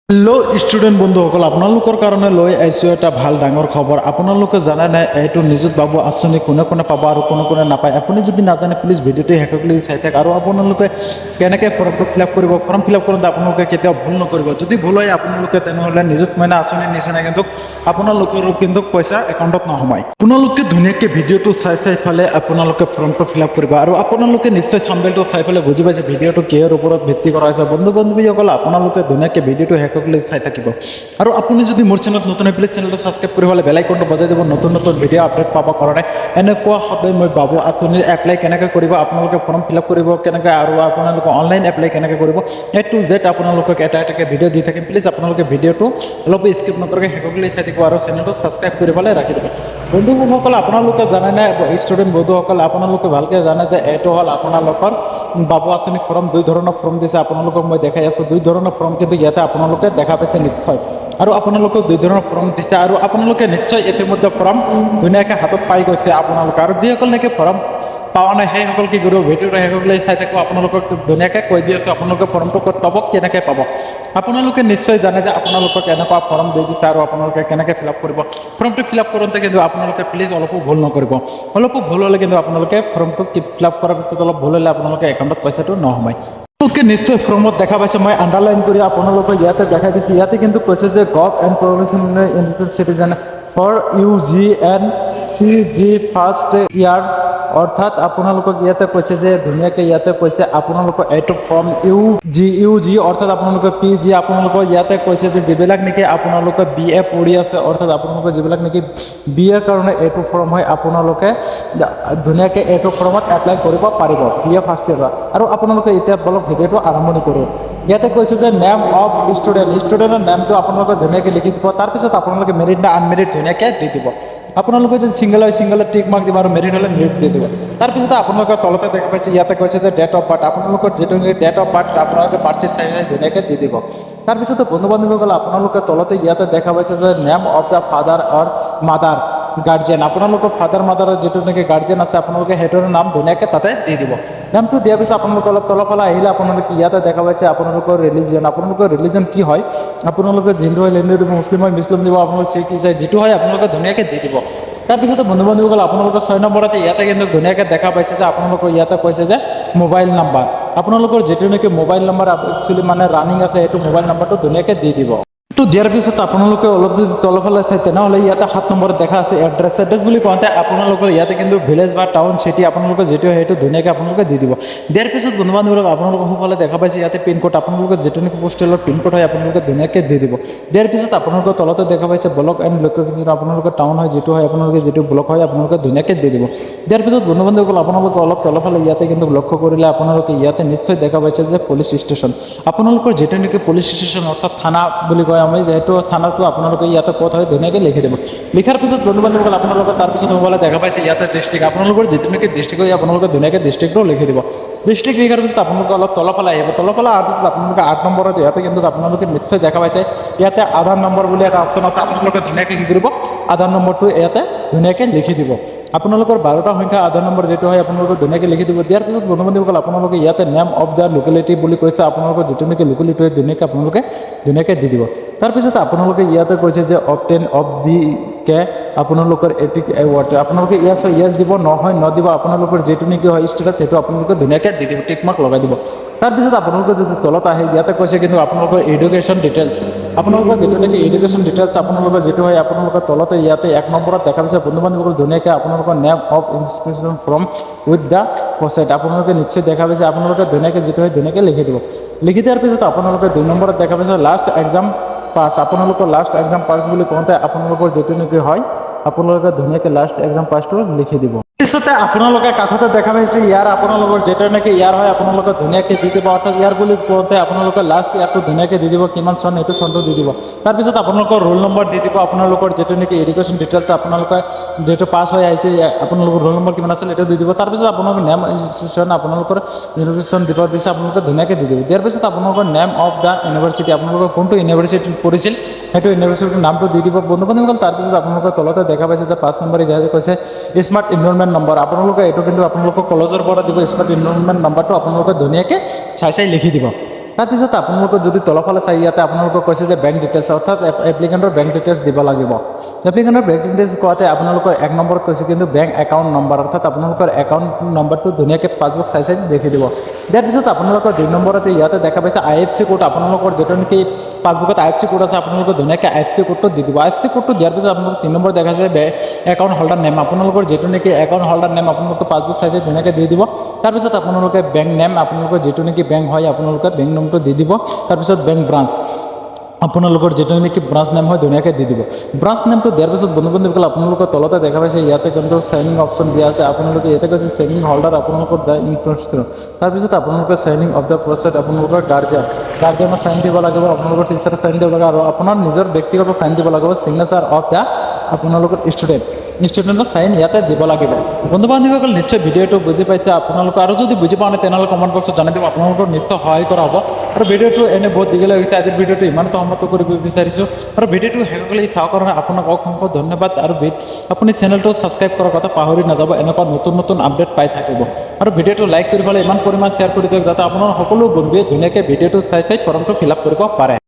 Hello' student বন্ধুসকল, আপোনালোকৰ কাৰণে লৈ আহিছোঁ এটা ভাল ডাঙৰ খবৰ। আপোনালোকে জানে নাই এইটো নিযুত বাবু আঁচনি কোনে কোনে পাব আৰু কোনে কোনে নাপায়? আপুনি যদি নাজানে প্লিজ ভিডিঅ'টো শেষলৈকে চাই থাকক। আৰু আপোনালোকে কেনেকৈ ফৰ্মটো ফিল আপ কৰিব, ফৰ্ম ফিল আপ কৰোঁতে আপোনালোকে কেতিয়াও ভুল নকৰিব। যদি ভুল হয় আপোনালোকে তেনেহ'লে নিযুত মইনা আঁচনিৰ নিচিনা আপোনালোকৰো পইচা একাউণ্টত নোসোমায়। আপোনালোকে ধুনীয়াকৈ ভিডিঅ'টো চাই ফালে আপোনালোকে ফৰ্মটো ফিল আপ কৰিব। আৰু আপোনালোকে নিশ্চয় থাম্বনেইলটো চাই পেলাই বুজি পাইছে ভিডিঅ'টো কিহৰ ওপৰত ভিত্তি কৰা হৈছে। বন্ধু বান্ধৱীসকল, আপোনালোকে ধুনীয়াকৈ ভিডিঅ'টো শেষলৈ চাই থাকিব। আৰু আপুনি যদি মোৰ চেনেলত নতুন প্লিজ চেনেলটো ছাবস্ক্ৰাইব কৰি হ'লে বেল আইকনটো বজাই দিব নতুন নতুন ভিডিঅ' আপডেট পাব কাৰণে। এনেকুৱা সদায় মই বাবু আঁচনিৰ এপ্লাই কেনেকৈ কৰিব, আপোনালোকে ফৰ্ম ফিল আপ কৰিব কেনেকৈ, আৰু আপোনালোকে অনলাইন এপ্লাই কেনেকৈ কৰিব, এ টু জেড আপোনালোকক এটা এটাকৈ ভিডিঅ' দি থাকিম। প্লিজ আপোনালোকে ভিডিঅ'টো অলপ স্কিপ নকৰাকৈ শেষলৈ চাই থাকিব আৰু চেনেলটো ছাবস্ক্ৰাইব কৰি পেলাই ৰাখি দিব। বন্ধুসকল, আপোনালোকে জানেনে, ষ্টুডেণ্ট বন্ধুসকল আপোনালোকে ভালকৈ জানে যে এইটো হ'ল আপোনালোকৰ বাবু আঁচনি ফৰ্ম। দুই ধৰণৰ ফৰ্ম দিছে আপোনালোকক মই দেখাই আছোঁ। দুই ধৰণৰ ফৰ্ম কিন্তু ইয়াতে আপোনালোকে দেখা পাইছে নিশ্চয়। আৰু আপোনালোকক দুই ধৰণৰ ফৰ্ম দিছে আৰু আপোনালোকে নিশ্চয় ইতিমধ্যে ফৰ্ম ধুনীয়াকৈ হাতত পাই গৈছে আপোনালোকে। আৰু যিসকল নেকি ফৰ্ম পাৱা নাই সেইসকল কি কৰিব, ভিডিঅ'টো শেষলৈ চাই থাকোঁ। আপোনালোকক ধুনীয়াকৈ কৈ দি আছোঁ আপোনালোকে ফৰ্মটো ক'ত পাব, কেনেকৈ পাব। আপোনালোকে নিশ্চয় জানে যে আপোনালোকক এনেকুৱা ফৰ্ম দি দিছে আৰু আপোনালোকে কেনেকৈ ফিল আপ কৰিব। ফৰ্মটো ফিল আপ কৰোঁতে কিন্তু আপোনালোকে প্লিজ অলপো ভুল নকৰিব। অলপো ভুল হ'লে কিন্তু আপোনালোকে ফৰ্মটো ফিল আপ কৰাৰ পিছত অলপ ভুল হ'লে আপোনালোকে একাউণ্টত পইচাটো নোসোমায়। আপোনালোকে নিশ্চয় ফৰ্মত দেখা পাইছে, মই আণ্ডাৰলাইন কৰি আপোনালোকক ইয়াতে দেখাই দিছোঁ। ইয়াতে কিন্তু কৈছে যে gov and provincial independent citizen for UGNPG first year, অৰ্থাৎ আপোনালোকক ইয়াতে কৈছে যে ধুনীয়াকৈ ইয়াতে কৈছে আপোনালোকৰ এইটো ফৰ্ম UG অৰ্থাৎ আপোনালোকৰ PG। আপোনালোকৰ ইয়াতে কৈছে যে যিবিলাক নেকি আপোনালোকে BA পঢ়ি আছে, অৰ্থাৎ আপোনালোকৰ যিবিলাক নেকি BA কাৰণে এইটো ফৰ্ম হয়, আপোনালোকে ধুনীয়াকৈ এইটো ফৰ্মত এপ্লাই কৰিব পাৰিব BA ফাৰ্ষ্ট ইয়াৰ। আৰু আপোনালোকে এতিয়া বলক ভিডিঅ'টো আৰম্ভণি কৰোঁ। ইয়াতে কৈছে যে নেম অফ ষ্টুডেণ্টৰ নেমটো আপোনালোকে ধুনীয়াকৈ লিখি দিব। তাৰপিছত আপোনালোকে মেৰিট না আনমেৰিট ধুনীয়াকৈ দি দিব। আপোনালোকে যদি ছিংগল হয় ছিংগলত টিক মাৰ্ক দিব আৰু মেৰিট হ'লে মেৰিট দি দিব। তাৰপিছত আপোনালোকৰ তলতে দেখা পাইছে ইয়াতে কৈছে যে ডেট অফ বাৰ্থ, আপোনালোকৰ যিটো ডেট অফ বাৰ্থ আপোনালোকে বাৰ্থ চাই ধুনীয়াকৈ দি দিব। তাৰপিছত বন্ধু বান্ধৱীসকল, আপোনালোকে তলতে ইয়াতে দেখা পাইছে যে name of the father or mother guardian, আপোনালোকৰ ফাদাৰ মাদাৰৰ যিটো নেকি গাৰ্জেন আছে আপোনালোকে সেইটোৰ নাম ধুনীয়াকৈ তাতে দি দিব। নামটো দিয়াৰ পিছত আপোনালোকে অলপ তলফালে আহিলে আপোনালোকে ইয়াতে দেখা পাইছে আপোনালোকৰ ৰিলিজন কি হয়। আপোনালোকে হিন্দু হয় হিন্দু দিব, মুছলিম হয় মুছলিম দিব, আপোনালোকে শিখ ইছাই যিটো হয় আপোনালোকে ধুনীয়াকৈ দি দিব। তাৰপিছতে বন্ধু বান্ধৱীসকল, আপোনালোকৰ 6 নম্বৰতে ইয়াতে কিন্তু ধুনীয়াকৈ দেখা পাইছে যে আপোনালোকৰ ইয়াতে কৈছে যে মোবাইল নাম্বাৰ, আপোনালোকৰ যিটো নেকি মোবাইল নাম্বাৰ একচুৱেলি মানে ৰানিং আছে সেইটো মোবাইল নাম্বাৰটো ধুনীয়াকৈ দি দিব। তো দিয়াৰ পিছত আপোনালোকে অলপ যদি তলফালে চাই তেনেহ'লে ইয়াতে 7 নম্বৰত দেখা আছে এড্ৰেছ বুলি কওঁতে আপোনালোকৰ ইয়াতে কিন্তু ভিলেজ বা টাউন চিটি আপোনালোকে যিটো সেইটো ধুনীয়াকৈ আপোনালোকে দি দিব। দিয়াৰ পিছত বন্ধু বান্ধৱীসকল, আপোনালোকৰ সোঁফালে দেখা পাইছে ইয়াতে পিনক'ড, আপোনালোকৰ যিটো নেকি পোষ্টেলৰ পিনক'ড হয় আপোনালোকে ধুনীয়াকৈ দি দিব। দিয়াৰ পিছত আপোনালোকৰ তলতে দেখা পাইছে ব্লক এণ্ড লোকেশ্যন, আপোনালোকৰ টাউন হয় যিটো হয় আপোনালোকে যিটো ব্লক হয় আপোনালোকে ধুনীয়াকৈ দি দিব। দিয়াৰ পিছত বন্ধু বান্ধৱীসকল, আপোনালোকে অলপ তলফালে ইয়াতে কিন্তু লক্ষ্য কৰিলে আপোনালোকে ইয়াতে নিশ্চয় দেখা পাইছে যে পুলিচ ষ্টেচন, আপোনালোকৰ যিটো নেকি পুলিচ ষ্টেচন অৰ্থাৎ থানা বুলি কয় আমি, যিহেতু থানাটো আপোনালোকে ইয়াতে ক'ত হয় ধুনীয়াকৈ লিখি দিব। লিখাৰ পিছত বন্ধু বান্ধৱীসকল, আপোনালোকে তাৰপিছত মোবাইলত দেখা পাইছে ইয়াতে ডিষ্ট্ৰিক্ট, আপোনালোকৰ যিটো নেকি ডিষ্ট্ৰিক্ট হয় আপোনালোকে ধুনীয়াকৈ ডিষ্ট্ৰিক্টটো লিখি দিব। ডিষ্ট্ৰিক্ট লিখাৰ পিছত আপোনালোকে অলপ তলফালে আহিব। তলফালে অহাৰ পিছত আপোনালোকে 8 নম্বৰত ইয়াতে কিন্তু আপোনালোকে নিশ্চয় দেখা পাইছে ইয়াতে আধাৰ নম্বৰ বুলি এটা অপশ্যন আছে, আপোনালোকে ধুনীয়াকৈ কি কৰিব আধাৰ নম্বৰটো ইয়াতে ধুনীয়াকৈ লিখি দিব। আপোনালোকৰ 12টা সংখ্যা আধাৰ নম্বৰ যিটো হয় আপোনালোকে ধুনীয়াকৈ লিখি দিব। দিয়াৰ পিছত বন্ধু বান্ধৱীসকল, আপোনালোকে ইয়াতে নেম অফ দ্য লোকেলিটি বুলি কৈছে, আপোনালোকৰ যিটো নেকি লোকেলিটি হয় ধুনীয়াকৈ দি দিব। তাৰপিছত আপোনালোকে ইয়াতে কৈছে যে অপটেন অফ বি কে, আপোনালোকৰ এটিক এৱাৰ্ড, আপোনালোকে য়েছ দিব, নহয় নদিব, আপোনালোকৰ যিটো নেকি হয় ষ্টেটাছ সেইটো আপোনালোকে ধুনীয়াকৈ দি দিব, টিক মাৰ্ক লগাই দিব। তাৰপিছত আপোনালোকে যদি তলত আহে ইয়াতে কৈছে কিন্তু আপোনালোকৰ এডুকেশ্যন ডিটেইলছ, আপোনালোকৰ যিটো নেকি এডুকেশ্যন ডিটেইলছ আপোনালোকৰ যিটো হয় আপোনালোকৰ তলতে ইয়াতে 1 নম্বৰত দেখা পাইছে বন্ধু বান্ধৱীসকল ধুনীয়াকৈ আপোনালোকৰ name of institution from with the প্ৰচেড, আপোনালোকে নিশ্চয় দেখা পাইছে, আপোনালোকে ধুনীয়াকৈ যিটো হয় ধুনীয়াকৈ লিখি দিব। লিখি দিয়াৰ পিছত আপোনালোকে 2 নম্বৰত দেখা পাইছে লাষ্ট এক্সাম পাছ, আপোনালোকৰ লাষ্ট এক্সাম পাছ বুলি কওঁতে আপোনালোকৰ যিটো নেকি হয় আপোনালোকে ধুনীয়াকৈ লাষ্ট এক্সাম পাছটো লিখি দিব। পিছতে আপোনালোকে কাষতে দেখা পাইছে ইয়াৰ, আপোনালোকৰ যিটো নেকি ইয়াৰ হয় আপোনালোকে ধুনীয়াকৈ দি দিব, অৰ্থাৎ ইয়াৰ বুলি কওঁতে আপোনালোকে লাষ্ট ইয়াৰটো ধুনীয়াকৈ দি দিব, কিমান চন সেইটো চনটো দি দিব। তাৰপিছত আপোনালোকৰ ৰোল নম্বৰ দি দিব, আপোনালোকৰ যিটো নেকি এডুকেশ্যন ডিটেইলছ আপোনালোকে যিহেতু পাছ হৈ আহিছে আপোনালোকৰ ৰোল নম্বৰ কিমান আছিল সেইটো দি দিব। তাৰপিছত আপোনালোকৰ নেম ইনষ্টিটিউশ্যন আপোনালোকৰ ইনষ্টিটিউশ্যন দিব দিছে আপোনালোকে ধুনীয়াকৈ দি দিব। দিয়াৰ পিছত আপোনালোকৰ নেম অফ দ্য ইউনিভাৰ্চিটি, আপোনালোকৰ কোনটো ইউনিভাৰ্চিটিত পঢ়িছিল সেইটো ইউনিভাৰ্চিটিৰ নামটো দি দিব বন্ধু বান্ধৱীসকল। তাৰপিছত আপোনালোকৰ তলতে দেখা পাইছে যে 5 নম্বৰ ইয়াতে কৈছে স্মাৰ্ট এনৰলমেণ্ট নম্বৰ, আপোনালোকে এইটো কিন্তু আপোনালোকৰ কলেজৰ পৰা দিব স্মাৰ্ট এনৰলমেণ্ট নম্বৰটো আপোনালোকে ধুনীয়াকৈ চাই লিখি দিব। তাৰপিছত আপোনালোকৰ যদি তলফালে চাই ইয়াতে আপোনালোকক কৈছে যে বেংক ডিটেইলছ অৰ্থাৎ এপ্লিকেণ্টৰ বেংক ডিটেইলছ দিব লাগিব। এপ্লিকেণ্টৰ বেংক ডিটেইলছ কোৱাতে আপোনালোকৰ 1 নম্বৰত কৈছে কিন্তু বেংক একাউণ্ট নম্বৰ অৰ্থাৎ আপোনালোকৰ একাউণ্ট নম্বৰটো ধুনীয়াকৈ পাছবুক চাই দেখি দিব। দিয়াৰ পিছত আপোনালোকৰ 2 নম্বৰতে ইয়াতে দেখা পাইছে IFSC কোড আপোনালোকৰ যেটো নেকি পাছবুকত IFSC কোড আছে আপোনালোকৰ ধুনীয়াকৈ IFSC কোডটো দি দিব। IFSC কোডটো দিয়াৰ পিছত আপোনালোকৰ 3 নম্বৰ দেখা যায় একাউণ্ট হোল্ডাৰ নেম আপোনালোকৰ যেটো নেকি একাউণ্ট হোল্ডাৰ নেম আপোনালোকে পাছবুক চাই ধুনীয়াকৈ দি দিব। তাৰপিছত আপোনালোকে বেংক নেম আপোনালোকৰ যেটো নেকি বেংক হয় আপোনালোকে বেংক নেমটো দি দিব। তাৰপিছত বেংক ব্ৰাঞ্চ আপোনালোকৰ যেটো নেকি ব্ৰাঞ্চ নেম হয় ধুনীয়াকৈ দি দিব। ব্ৰাঞ্চ নেমটো দিয়াৰ পিছত বন্ধুসকল আপোনালোকৰ তলতে দেখা পাইছে ইয়াতে কিন্তু চাইনিং অপশ্যন দিয়া আছে আপোনালোকে ইয়াতে কৈছে চাইনিং হোল্ডাৰ আপোনালোকৰ দ্য ইনফ্ৰাষ্ট্ৰাকচাৰ। তাৰপিছত আপোনালোকে চাইনিং অফ দ্য প্ৰচেছ আপোনালোকৰ গাৰ্জিয়ানৰ চাইন দিব লাগিব আপোনালোকৰ টিচাৰৰ চাইন দিব লাগিব আৰু আপোনাৰ নিজৰ ব্যক্তিগত চাইন দিব লাগিব চিগনেচাৰ অফ দ্য আপোনালোকৰ ষ্টুডেণ্টৰ চাইন ইয়াতে দিব লাগিব। বন্ধু বান্ধৱীসকল নিশ্চয় ভিডিঅ'টো বুজি পাইছে আপোনালোকে আৰু যদি বুজি পোৱা নাই তেনেহ'লে কমেণ্ট বক্সত জনাই দিব আপোনালোকৰ নিশ্চয় সহায় কৰা হ'ব। আৰু ভিডিঅ'টো এনে বহুত দীঘলীয়া হৈছে আজিৰ ভিডিঅ'টো ইমানটো সমাপ্ত কৰিব বিচাৰিছোঁ আৰু ভিডিঅ'টো শেষ কৰি চাওঁ কাৰণে আপোনাক অসংখ্য ধন্যবাদ আৰু আপুনি চেনেলটো ছাবস্ক্ৰাইব কৰাৰ কথা পাহৰি নাযাব এনেকুৱা নতুন আপডেট পাই থাকিব আৰু ভিডিঅ'টো লাইক কৰি পেলাই ইমান পৰিমাণ শ্বেয়াৰ কৰি দিয়ক যাতে আপোনাৰ সকলো বন্ধুৱে ধুনীয়াকৈ ভিডিঅ'টো চাই ফৰ্মটো ফিল আপ কৰিব পাৰে।